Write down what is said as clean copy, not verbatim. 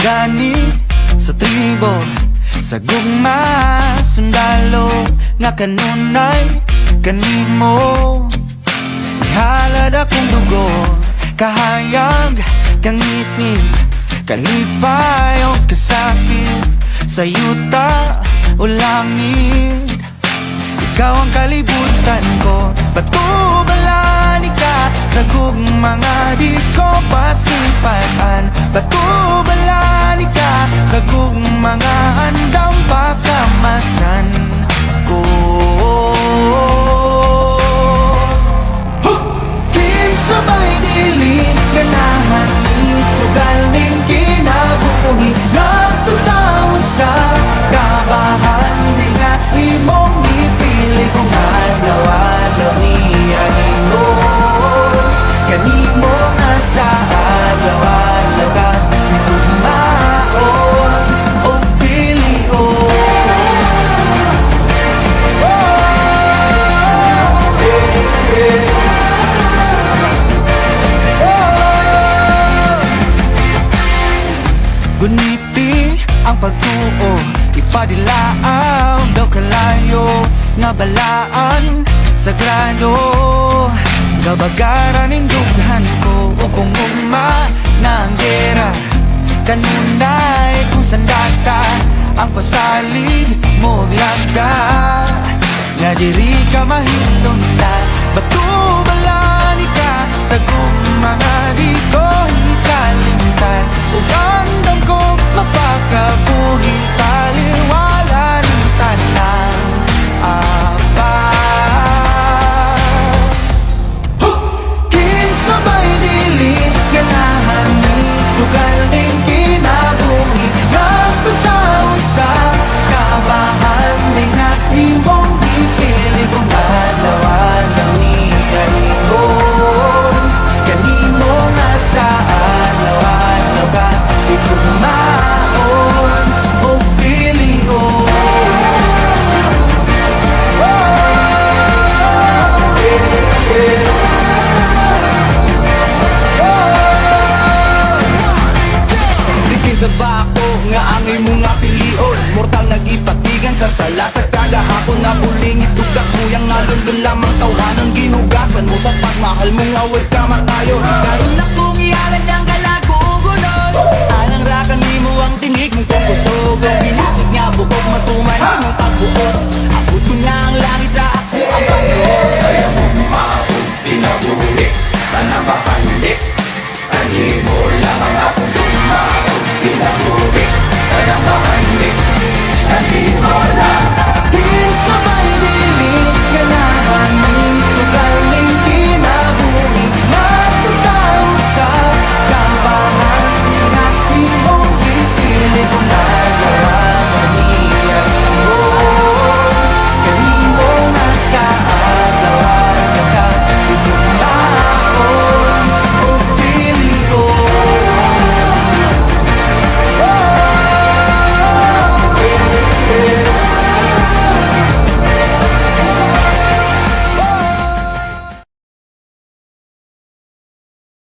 Gani sa tribo, sa gugma, sundalo nga kanunay kanimo. Ihalad akong dugo, kahayag, kangiti, kalipay o kasakit, sa yuta o langit. Ikaw ang kalibutan ko, batubalan ka sa gugmanga di ko pasipatan. Batubalan ka sa gugmanga andang pagkamatyan ko. Kinsabay dilin ganahan ni sugal ning kinabuhi. Nagto sa usa kabahan di nga imong ipili kung adlaw-adlaw niya ingon. Kanimo nga sa adlaw-adlaw ka itugmaon o pilion. Guniti ang pagtuo, ipadilaaw daw kalayo, nga balaan sagrado. Gabagaran ning dughan ko o kung ugma na ang gera. Kanunay kung sandata ang pasalig mo lagda, nga diri ka mahilundan. Batubalan ka sa gugmanga di ko hikalimtan. Ugandam ko mapakabuhi taliwala ng tanang apat. Kinsabay dili ganahan ni sugal din kinabuhi. Nagto sa usa kabahan din na imong ipili kung adlaw-adlaw niya ingon. Kanimo nga sa adlaw-adlaw ka itugmaon o pilion. Sa bako nga ang imong nga pilion, mortal nagipatigan sa sala sa kagahapon na buling itugak mo yang nalundun lamang tawanan ginugasan mo sa pagmahal mo nga wag ka matayo. Karon akong ihalad ang kalagugunon, alang rakan nimo ang tinig mong kukusog. Ang binakit nga bukog matuman mong pagbuo